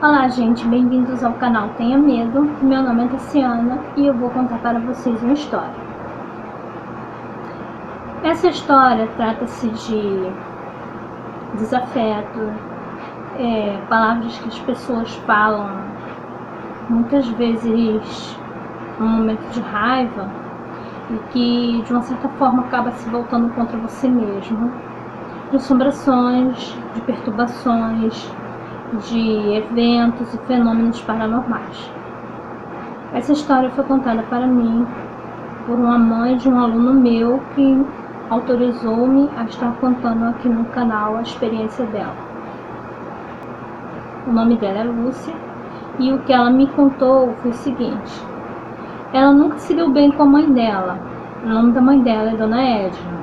Olá gente, bem-vindos ao canal Tenha Medo. Meu nome é Tassiana e eu vou contar para vocês uma história. Essa história trata-se de desafeto, palavras que as pessoas falam muitas vezes num momento de raiva e que de uma certa forma acaba se voltando contra você mesmo, de assombrações, de perturbações, de eventos e fenômenos paranormais. Essa história foi contada para mim por uma mãe de um aluno meu que autorizou-me a estar contando aqui no canal a experiência dela. O nome dela é Lúcia e o que ela me contou foi o seguinte: ela nunca se deu bem com a mãe dela. O nome da mãe dela é Dona Edna.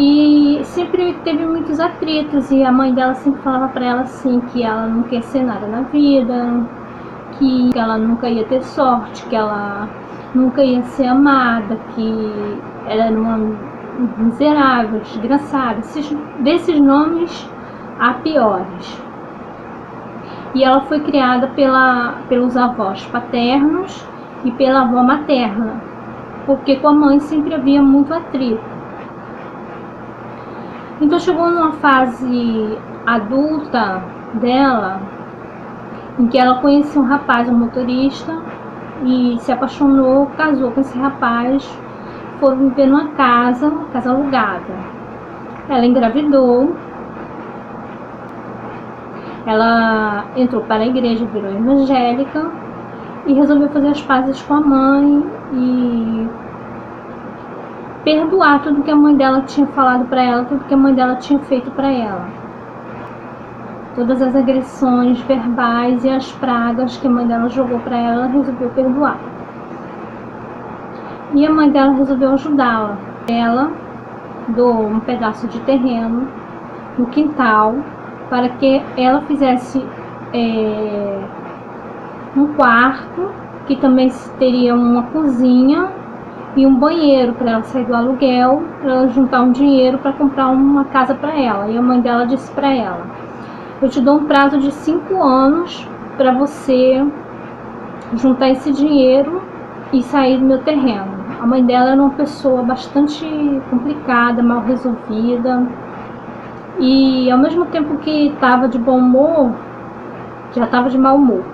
E sempre teve muitos atritos e a mãe dela sempre falava para ela assim que ela não quer ser nada na vida, que ela nunca ia ter sorte, que ela nunca ia ser amada, que ela era uma miserável, desgraçada, desses nomes a piores. E ela foi criada pelos avós paternos e pela avó materna, porque com a mãe sempre havia muito atrito. Então chegou numa fase adulta dela, em que ela conheceu um rapaz, um motorista, e se apaixonou, casou com esse rapaz, foram viver numa casa alugada. Ela engravidou, ela entrou para a igreja, virou evangélica e resolveu fazer as pazes com a mãe e perdoar tudo que a mãe dela tinha falado para ela, tudo que a mãe dela tinha feito para ela. Todas as agressões verbais e as pragas que a mãe dela jogou para ela, ela resolveu perdoar. E a mãe dela resolveu ajudá-la. Ela doou um pedaço de terreno no quintal para que ela fizesse um quarto, que também teria uma cozinha e um banheiro para ela sair do aluguel, para ela juntar um dinheiro para comprar uma casa para ela. E a mãe dela disse para ela: eu te dou um prazo de 5 anos para você juntar esse dinheiro e sair do meu terreno. A mãe dela era uma pessoa bastante complicada, mal resolvida, e ao mesmo tempo que estava de bom humor, já estava de mau humor.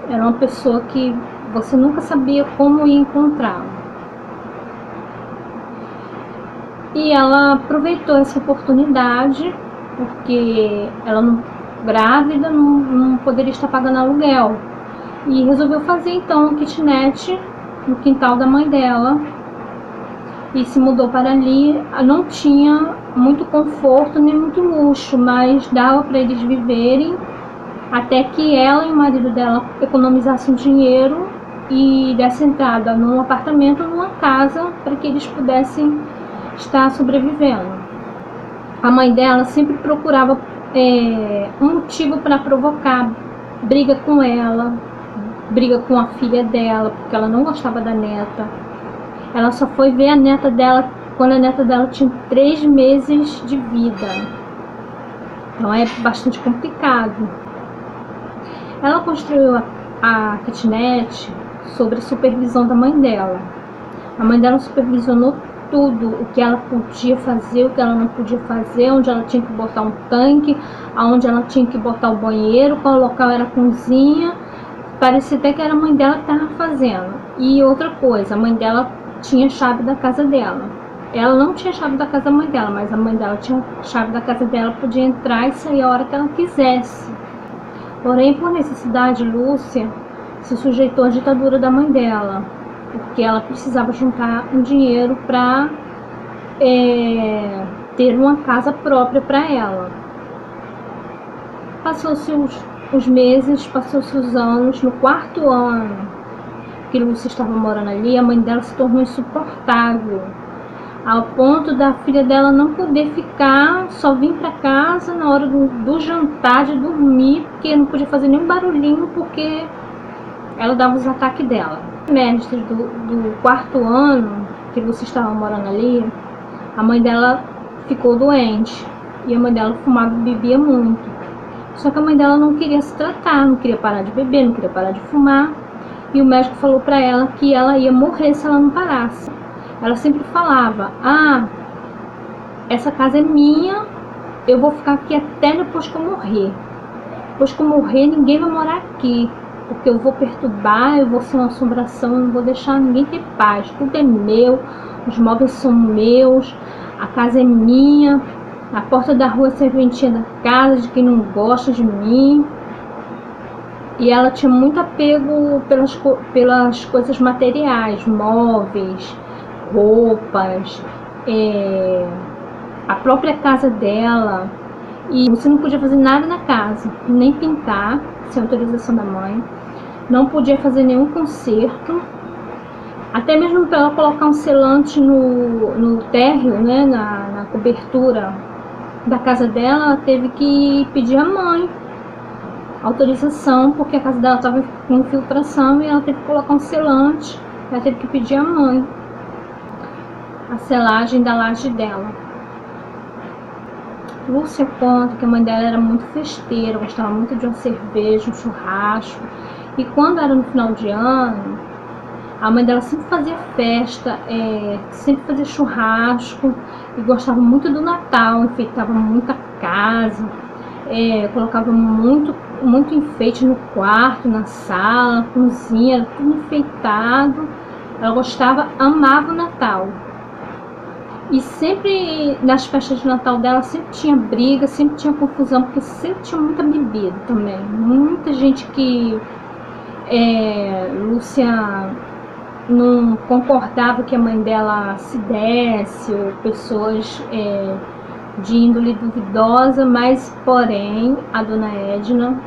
Era uma pessoa que você nunca sabia como ia encontrá-la. E ela aproveitou essa oportunidade, porque ela grávida não poderia estar pagando aluguel. E resolveu fazer então um kitnet no quintal da mãe dela. E se mudou para ali. Não tinha muito conforto nem muito luxo, mas dava para eles viverem até que ela e o marido dela economizassem dinheiro e dessem entrada num apartamento ou numa casa para que eles pudessem estar sobrevivendo. A mãe dela sempre procurava um motivo para provocar briga com ela, briga com a filha dela, porque ela não gostava da neta. Ela só foi ver a neta dela quando a neta dela tinha 3 meses de vida. Então é bastante complicado. Ela construiu a kitnet sob a supervisão da mãe dela. A mãe dela supervisionou tudo, o que ela podia fazer, o que ela não podia fazer, onde ela tinha que botar um tanque, aonde ela tinha que botar o banheiro, qual local era a cozinha. Parecia até que era a mãe dela que estava fazendo. E outra coisa, a mãe dela tinha chave da casa dela. Ela não tinha chave da casa da mãe dela, mas a mãe dela tinha chave da casa dela, podia entrar e sair a hora que ela quisesse. Porém, por necessidade, Lúcia se sujeitou à ditadura da mãe dela, porque ela precisava juntar um dinheiro para ter uma casa própria para ela. Passou-se os meses, passou-se os anos. No 4º ano que Lúcia estava morando ali, a mãe dela se tornou insuportável, ao ponto da filha dela não poder ficar, só vir para casa na hora do jantar, de dormir, porque não podia fazer nenhum barulhinho, porque ela dava os ataques dela. Mestre do 4º ano que Lúcia estava morando ali, a mãe dela ficou doente e a mãe dela fumava e bebia muito. Só que a mãe dela não queria se tratar, não queria parar de beber, não queria parar de fumar. E o médico falou para ela que ela ia morrer se ela não parasse. Ela sempre falava: ah, essa casa é minha, eu vou ficar aqui até depois que eu morrer. Depois que eu morrer, ninguém vai morar aqui, porque eu vou perturbar, eu vou ser uma assombração, eu não vou deixar ninguém ter paz. Tudo é meu, os móveis são meus, a casa é minha, a porta da rua é serventia da casa de quem não gosta de mim. E ela tinha muito apego pelas coisas materiais, móveis, roupas, a própria casa dela. E você não podia fazer nada na casa, nem pintar, sem autorização da mãe. Não podia fazer nenhum conserto. Até mesmo para ela colocar um selante no térreo, né, na cobertura da casa dela, ela teve que pedir à mãe autorização, porque a casa dela estava com infiltração e ela teve que colocar um selante. Ela teve que pedir à mãe a selagem da laje dela. Lúcia conta que a mãe dela era muito festeira, gostava muito de uma cerveja, um churrasco. E quando era no final de ano, a mãe dela sempre fazia festa, sempre fazia churrasco, e gostava muito do Natal, enfeitava muito a casa, colocava muito enfeite no quarto, na sala, na cozinha, era tudo enfeitado. Ela gostava, amava o Natal. E sempre nas festas de Natal dela sempre tinha briga, sempre tinha confusão, porque sempre tinha muita bebida também. Muita gente que Lúcia não concordava que a mãe dela se desse, ou pessoas de índole duvidosa, mas porém a dona Edna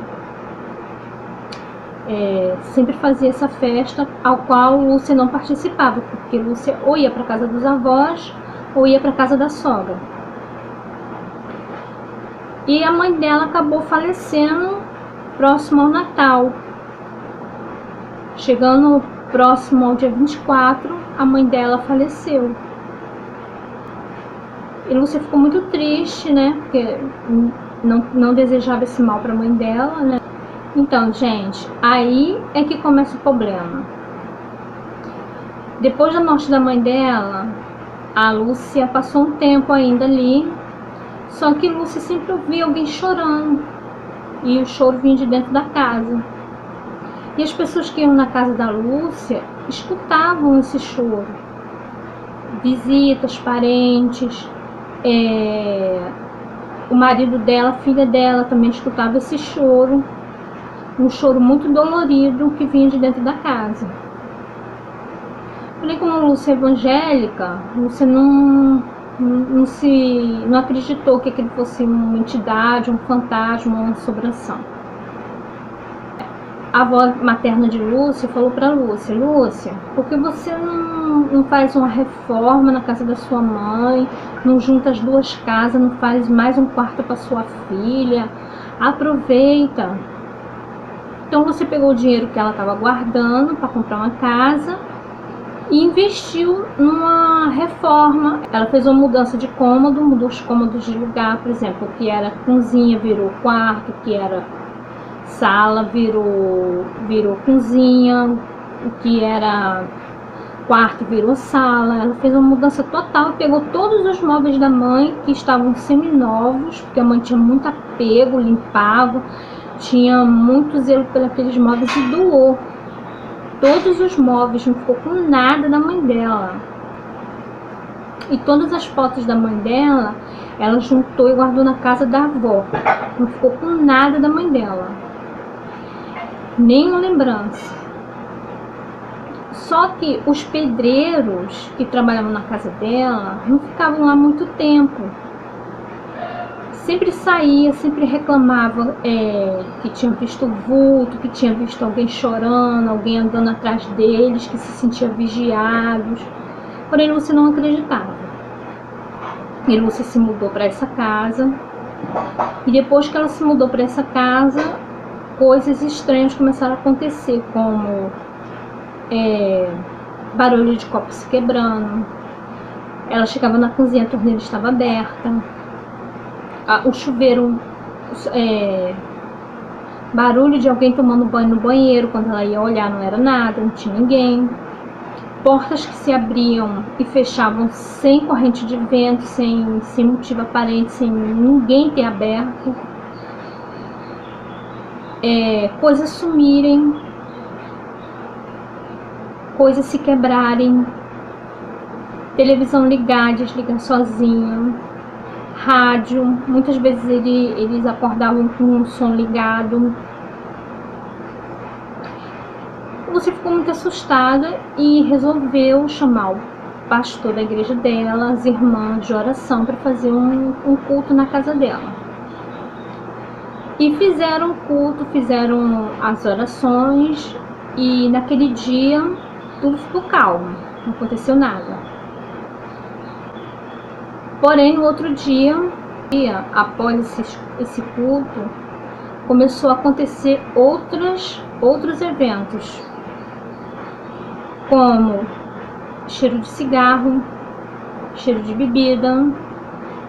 sempre fazia essa festa, ao qual Lúcia não participava, porque Lúcia ou ia para casa dos avós ou ia para casa da sogra. E a mãe dela acabou falecendo próximo ao Natal. Chegando próximo ao dia 24, a mãe dela faleceu. E Lúcia ficou muito triste, né? Porque não desejava esse mal para a mãe dela, né? Então, gente, aí é que começa o problema. Depois da morte da mãe dela, a Lúcia passou um tempo ainda ali, só que Lúcia sempre ouvia alguém chorando, e o choro vinha de dentro da casa. E as pessoas que iam na casa da Lúcia escutavam esse choro. Visitas, parentes, o marido dela, a filha dela também escutava esse choro, um choro muito dolorido que vinha de dentro da casa. Porém, como Lúcia é evangélica, Lúcia não acreditou que aquilo fosse uma entidade, um fantasma, uma assombração. A avó materna de Lúcia falou para Lúcia: Lúcia, por que você não faz uma reforma na casa da sua mãe, não junta as duas casas, não faz mais um quarto para sua filha? Aproveita. Então Lúcia pegou o dinheiro que ela estava guardando para comprar uma casa e investiu numa reforma. Ela fez uma mudança de cômodo, mudou os cômodos de lugar, por exemplo, o que era cozinha virou quarto, o que era sala virou cozinha, o que era quarto virou sala. Ela fez uma mudança total, pegou todos os móveis da mãe que estavam seminovos, porque a mãe tinha muito apego, limpava, tinha muito zelo pelos móveis, e doou todos os móveis, não ficou com nada da mãe dela. E todas as fotos da mãe dela, ela juntou e guardou na casa da avó. Não ficou com nada da mãe dela, nem uma lembrança. Só que os pedreiros que trabalhavam na casa dela não ficavam lá muito tempo. Sempre saía, sempre reclamava que tinha visto vulto, que tinha visto alguém chorando, alguém andando atrás deles, que se sentia vigiados. Porém, Lúcia não acreditava. E Lúcia se mudou para essa casa. E depois que ela se mudou para essa casa, coisas estranhas começaram a acontecer, como barulho de copos se quebrando. Ela chegava na cozinha, a torneira estava aberta. O chuveiro barulho de alguém tomando banho no banheiro. Quando ela ia olhar, não era nada, não tinha ninguém. Portas que se abriam e fechavam sem corrente de vento, sem motivo aparente, sem ninguém ter aberto. Coisas sumirem, coisas se quebrarem, televisão ligar, desligar sozinha, rádio, muitas vezes eles acordavam com um som ligado. Você ficou muito assustada e resolveu chamar o pastor da igreja dela, as irmãs de oração, para fazer um culto na casa dela. E fizeram o culto, fizeram as orações, e naquele dia tudo ficou calmo, não aconteceu nada. Porém, no outro dia, após esse culto, começou a acontecer outros eventos, como cheiro de cigarro, cheiro de bebida,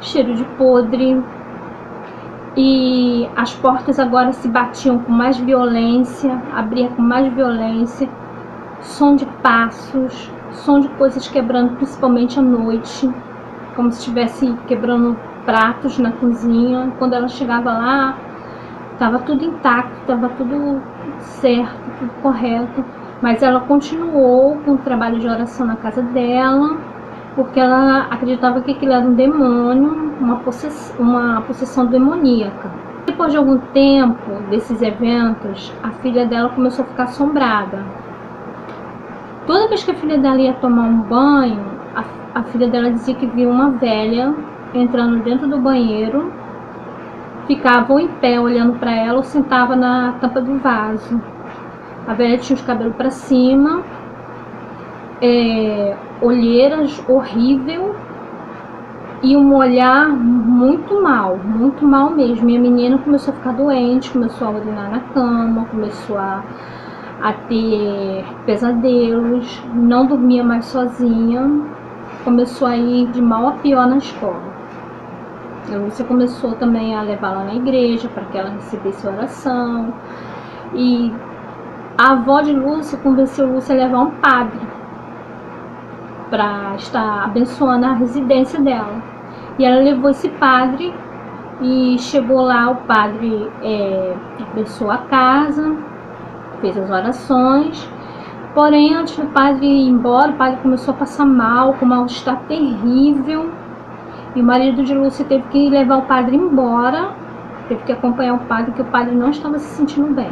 cheiro de podre, e as portas agora se batiam com mais violência, abria com mais violência, som de passos, som de coisas quebrando, principalmente à noite, como se estivesse quebrando pratos na cozinha. Quando ela chegava lá, estava tudo intacto, estava tudo certo, tudo correto, mas ela continuou com o trabalho de oração na casa dela, porque ela acreditava que aquilo era um demônio, uma possessão demoníaca. Depois de algum tempo desses eventos, a filha dela começou a ficar assombrada. Toda vez que a filha dela ia tomar um banho, a filha dela dizia que via uma velha entrando dentro do banheiro, ficava ou em pé olhando para ela ou sentava na tampa do vaso. A velha tinha os cabelos para cima, olheiras horrível e um olhar muito mal mesmo. E a menina começou a ficar doente, começou a urinar na cama, começou a ter pesadelos, não dormia mais sozinha, começou a ir de mal a pior na escola. A Lúcia começou também a levá-la na igreja para que ela recebesse oração, e a avó de Lúcia convenceu Lúcia a levar um padre para estar abençoando a residência dela. E ela levou esse padre e chegou lá, o padre abençoou a casa, fez as orações. Porém, antes do padre ir embora, o padre começou a passar mal, com um mal-estar terrível. E o marido de Lúcia teve que levar o padre embora, teve que acompanhar o padre, porque o padre não estava se sentindo bem.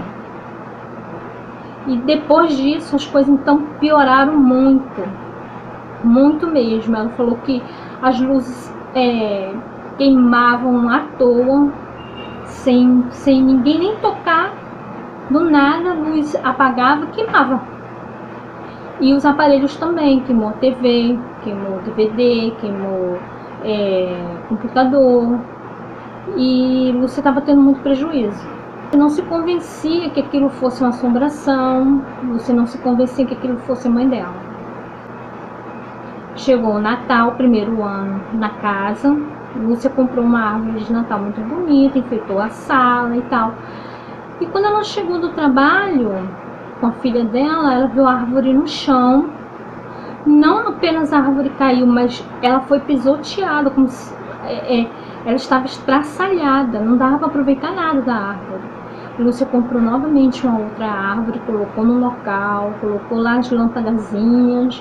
E depois disso, as coisas então pioraram muito mesmo. Ela falou que as luzes queimavam à toa, sem ninguém nem tocar. Do nada, a luz apagava e queimava. E os aparelhos também, queimou TV, queimou DVD, queimou computador. E Lúcia estava tendo muito prejuízo. Não se convencia que aquilo fosse uma assombração, Lúcia não se convencia que aquilo fosse a mãe dela. Chegou o Natal, primeiro ano na casa, Lúcia comprou uma árvore de Natal muito bonita, enfeitou a sala e tal. E quando ela chegou do trabalho com a filha dela, ela viu a árvore no chão. Não apenas a árvore caiu, mas ela foi pisoteada, como se ela estava estraçalhada, não dava para aproveitar nada da árvore. Lúcia comprou novamente uma outra árvore, colocou no local, colocou lá as lâmpadazinhas.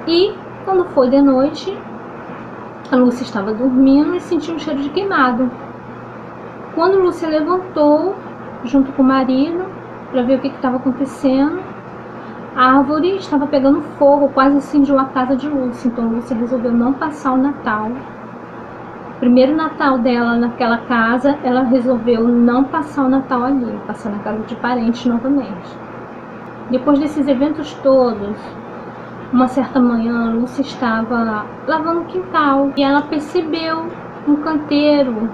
E quando foi de noite, a Lúcia estava dormindo e sentiu um cheiro de queimado. Quando Lúcia levantou, junto com o marido, para ver o que estava acontecendo, a árvore estava pegando fogo, quase incendiou a casa de Lúcia. Então Lúcia resolveu não passar o Natal. Primeiro Natal dela naquela casa, ela resolveu não passar o Natal ali, passar na casa de parentes novamente. Depois desses eventos todos, uma certa manhã, Lúcia estava lavando o quintal e ela percebeu um canteiro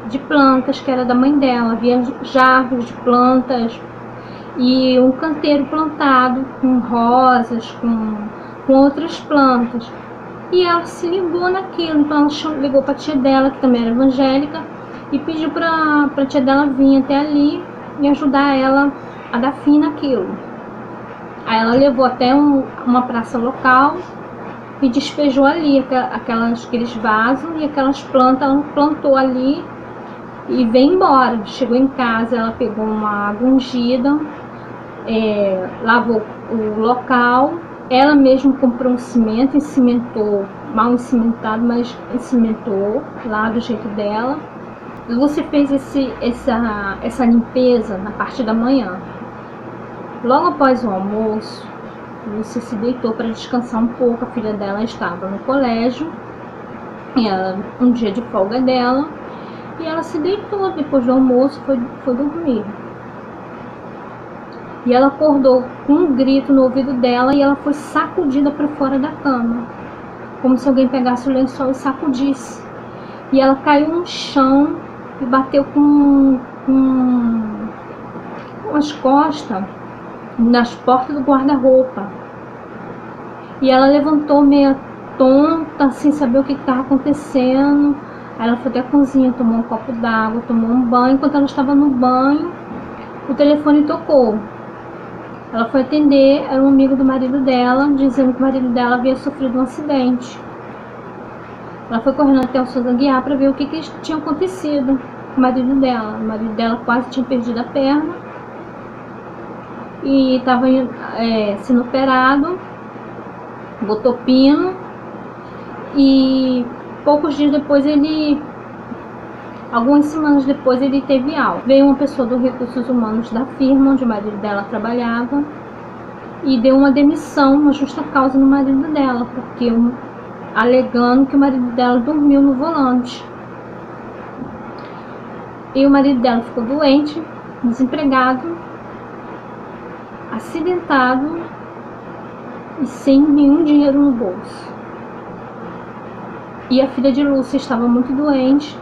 de plantas que era da mãe dela. Havia jarros de plantas e um canteiro plantado com rosas, com outras plantas. E ela se ligou naquilo, então ela ligou para a tia dela, que também era evangélica, e pediu para a tia dela vir até ali e ajudar ela a dar fim naquilo. Aí ela levou até uma praça local e despejou ali aqueles vasos e aquelas plantas, ela plantou ali e veio embora. Chegou em casa, ela pegou uma água ungida, lavou o local, ela mesma comprou um cimento e cimentou, mal encimentado, mas cimentou lá do jeito dela. Lúcia fez essa limpeza na parte da manhã. Logo após o almoço, Lúcia se deitou para descansar um pouco. A filha dela estava no colégio, e um dia de folga dela, e ela se deitou depois do almoço, foi dormir. E ela acordou com um grito no ouvido dela e ela foi sacudida para fora da cama, como se alguém pegasse o lençol e sacudisse. E ela caiu no chão e bateu com as costas nas portas do guarda-roupa. E ela levantou meio tonta, sem saber o que estava acontecendo. Aí ela foi até a cozinha, tomou um copo d'água, tomou um banho. Enquanto ela estava no banho, o telefone tocou. Ela foi atender, era um amigo do marido dela, dizendo que o marido dela havia sofrido um acidente. Ela foi correndo até o Souza Aguiar para ver o que tinha acontecido com o marido dela. O marido dela quase tinha perdido a perna e estava sendo operado, botou pino, e poucos dias depois algumas semanas depois ele teve alta. Veio uma pessoa do Recursos Humanos da firma onde o marido dela trabalhava e deu uma demissão, uma justa causa no marido dela, porque alegando que o marido dela dormiu no volante. E o marido dela ficou doente, desempregado, acidentado e sem nenhum dinheiro no bolso. E a filha de Lúcia estava muito doente,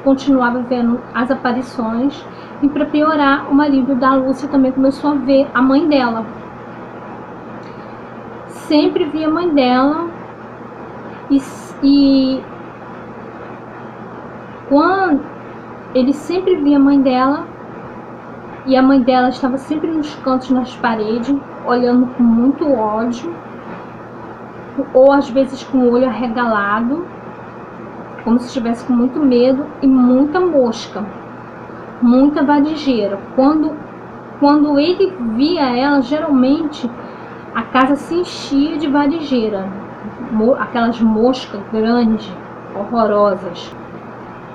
continuava vendo as aparições, e para piorar, o marido da Lúcia também começou a ver a mãe dela. Sempre via a mãe dela e quando ele sempre via a mãe dela, e a mãe dela estava sempre nos cantos, nas paredes, olhando com muito ódio, ou às vezes com o olho arregalado, como se estivesse com muito medo, e muita mosca, muita varejeira. Quando ele via ela, geralmente a casa se enchia de varejeira, aquelas moscas grandes, horrorosas.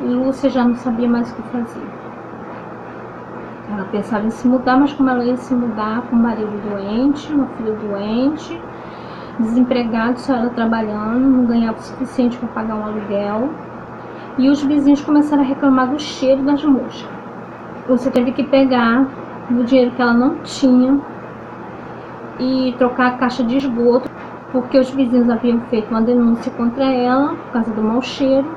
E Lúcia já não sabia mais o que fazer. Ela pensava em se mudar, mas como ela ia se mudar com um marido doente, uma filha doente, desempregado, só ela trabalhando, não ganhava o suficiente para pagar um aluguel. E os vizinhos começaram a reclamar do cheiro das moscas. Lúcia teve que pegar o dinheiro que ela não tinha e trocar a caixa de esgoto, porque os vizinhos haviam feito uma denúncia contra ela por causa do mau cheiro.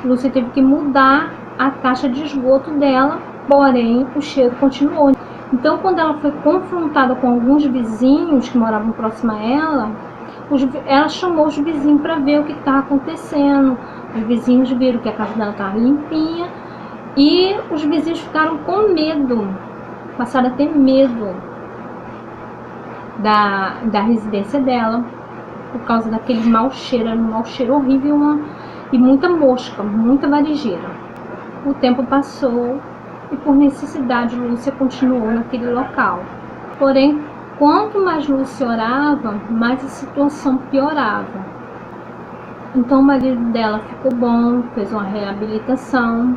Lúcia teve que mudar a caixa de esgoto dela, porém o cheiro continuou. Então, quando ela foi confrontada com alguns vizinhos que moravam próximo a ela, ela chamou os vizinhos para ver o que estava acontecendo. Os vizinhos viram que a casa dela estava limpinha e os vizinhos ficaram com medo, passaram a ter medo da residência dela por causa daquele mau cheiro. Era um mau cheiro horrível e muita mosca, muita varejeira. O tempo passou e por necessidade Lúcia continuou naquele local. Porém, quanto mais Lúcia orava, mais a situação piorava. Então o marido dela ficou bom, fez uma reabilitação.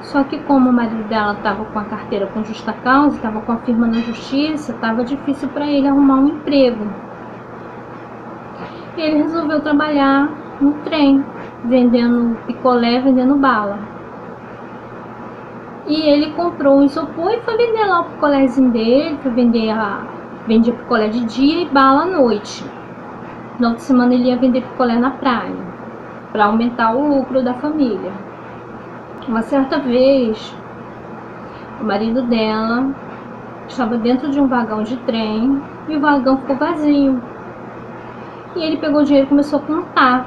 Só que como o marido dela estava com a carteira com justa causa, estava com a firma na justiça, estava difícil para ele arrumar um emprego. Ele resolveu trabalhar no trem, vendendo picolé, vendendo bala. E ele comprou um isopor e foi vender lá o picolézinho dele, vendia picolé de dia e bala à noite. No outra semana ele ia vender picolé na praia, para aumentar o lucro da família. Uma certa vez, o marido dela estava dentro de um vagão de trem e o vagão ficou vazio. E ele pegou o dinheiro e começou a contar.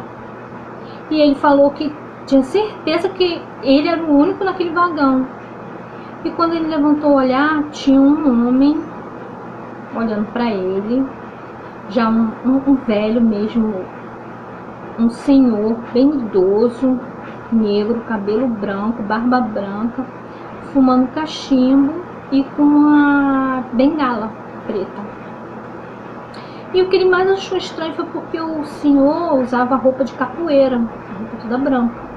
E ele falou que tinha certeza que ele era o único naquele vagão. E quando ele levantou o olhar, tinha um homem olhando para ele, já um velho mesmo, um senhor bem idoso, negro, cabelo branco, barba branca, fumando cachimbo e com uma bengala preta. E o que ele mais achou estranho foi porque o senhor usava roupa de capoeira, roupa toda branca.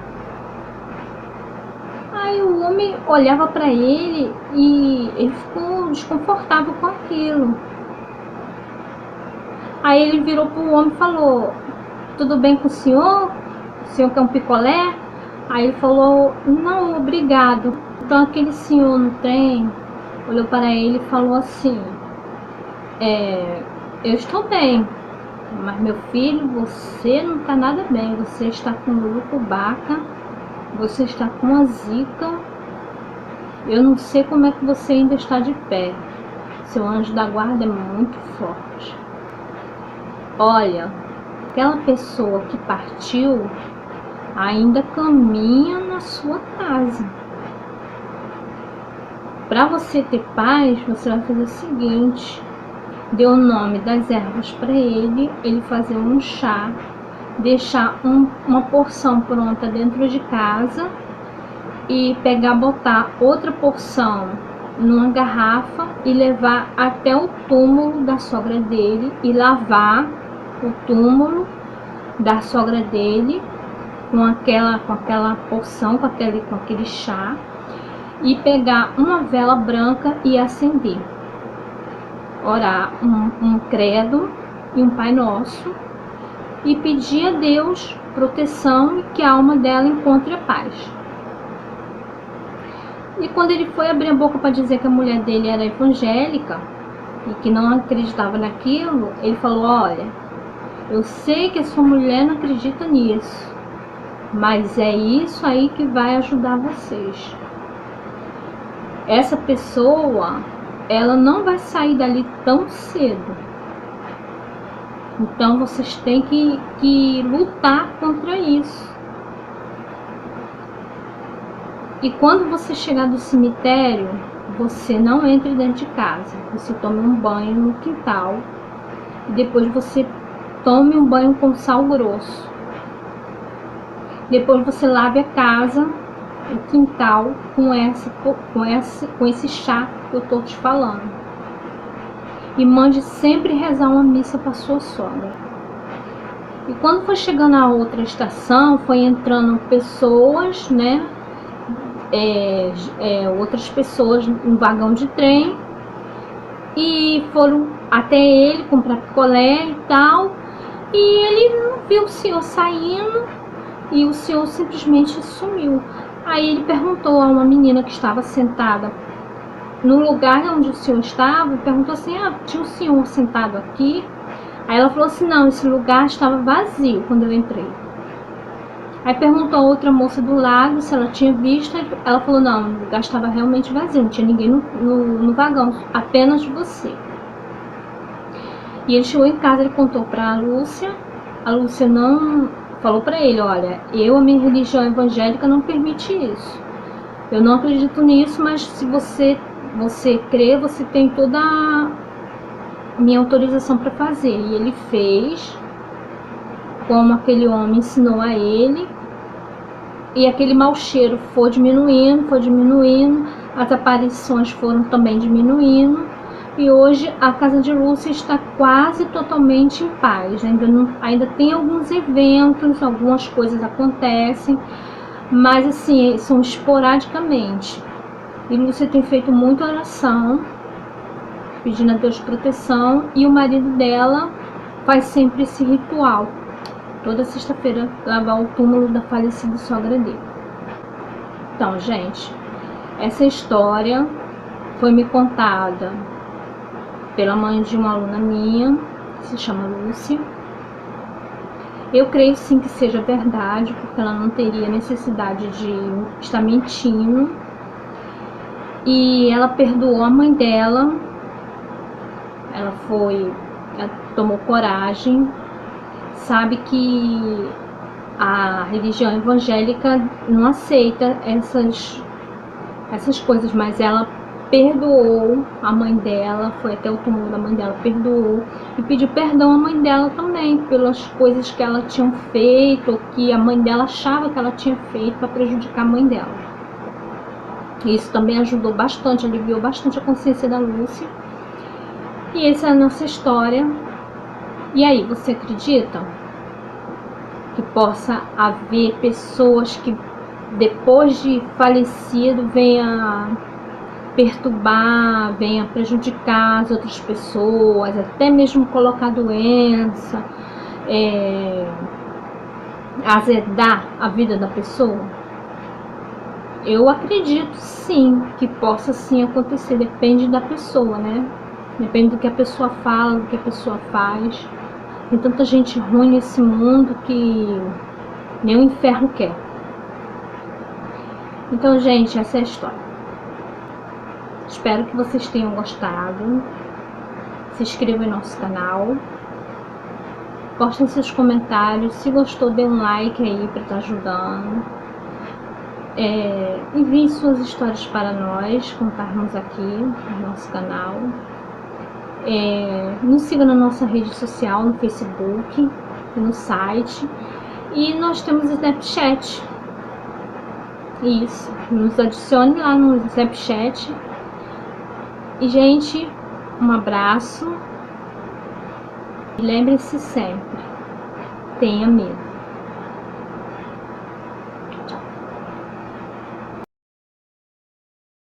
Aí o homem olhava para ele e ele ficou desconfortável com aquilo. Aí ele virou para o homem e falou: tudo bem com o senhor? O senhor quer um picolé? Aí ele falou: não, obrigado. Então aquele senhor no trem olhou para ele e falou assim: eu estou bem, mas meu filho, você não está nada bem. Você está com urucubaca, você está com a zika. Eu não sei como é que você ainda está de pé. Seu anjo da guarda é muito forte. Olha, aquela pessoa que partiu ainda caminha na sua casa. Para você ter paz, você vai fazer o seguinte: dê o nome das ervas para ele fazer um chá, deixar uma porção pronta dentro de casa e botar outra porção numa garrafa e levar até o túmulo da sogra dele e lavar o túmulo da sogra dele com aquela porção, com aquele chá, e pegar uma vela branca e acender, orar um credo e um Pai Nosso e pedir a Deus proteção e que a alma dela encontre a paz. E quando ele foi abrir a boca para dizer que a mulher dele era evangélica e que não acreditava naquilo, ele falou: olha, eu sei que a sua mulher não acredita nisso, mas é isso aí que vai ajudar vocês. Essa pessoa, ela não vai sair dali tão cedo. Então vocês têm que lutar contra isso. E quando você chegar do cemitério, você não entre dentro de casa. Você tome um banho no quintal. E depois você tome um banho com sal grosso. Depois você lave a casa, o quintal, com esse chá que eu estou te falando. E mande sempre rezar uma missa para sua sogra. E quando foi chegando a outra estação, foi entrando pessoas, né? Outras pessoas no vagão de trem e foram até ele comprar picolé e tal. E ele não viu o senhor saindo e o senhor simplesmente sumiu. Aí ele perguntou a uma menina que estava sentada no lugar onde o senhor estava, perguntou assim: tinha o senhor sentado aqui? Aí ela falou assim: não, esse lugar estava vazio quando eu entrei. Aí perguntou a outra moça do lado se ela tinha visto. Ela falou: não, o lugar estava realmente vazio, não tinha ninguém no vagão, apenas você. E ele chegou em casa, ele contou para a Lúcia não falou para ele: olha, a minha religião evangélica não permite isso, eu não acredito nisso, mas se você crê, você tem toda a minha autorização para fazer. E ele fez como aquele homem ensinou a ele, e aquele mau cheiro foi diminuindo, as aparições foram também diminuindo, e hoje a casa de Lúcia está quase totalmente em paz. Ainda tem alguns eventos, algumas coisas acontecem, mas assim, são esporadicamente. E Lúcia tem feito muita oração, pedindo a Deus proteção, e o marido dela faz sempre esse ritual, toda sexta-feira, lavar o túmulo da falecida sogra dele. Então, gente, essa história foi me contada pela mãe de uma aluna minha, que se chama Lúcia. Eu creio sim que seja verdade, porque ela não teria necessidade de estar mentindo. E ela perdoou a mãe dela, ela tomou coragem, sabe que a religião evangélica não aceita essas coisas, mas ela perdoou a mãe dela, foi até o túmulo da mãe dela, perdoou e pediu perdão à mãe dela também pelas coisas que ela tinha feito, ou que a mãe dela achava que ela tinha feito para prejudicar a mãe dela. Isso também ajudou bastante, aliviou bastante a consciência da Lúcia. E essa é a nossa história. E aí, você acredita que possa haver pessoas que depois de falecido venha perturbar, venha prejudicar as outras pessoas, até mesmo colocar doença, azedar a vida da pessoa? Eu acredito sim que possa sim acontecer, depende da pessoa, né? Depende do que a pessoa fala, do que a pessoa faz. Tem tanta gente ruim nesse mundo que nem o inferno quer. Então, gente, essa é a história. Espero que vocês tenham gostado. Se inscrevam em nosso canal. Postem seus comentários. Se gostou, dê um like aí para estar ajudando. Envie suas histórias para nós contarmos aqui no nosso canal. Nos siga na nossa rede social, no Facebook, no site. E nós temos o Snapchat. Isso, nos adicione lá no Snapchat. E, gente, um abraço. E lembre-se sempre, tenha medo.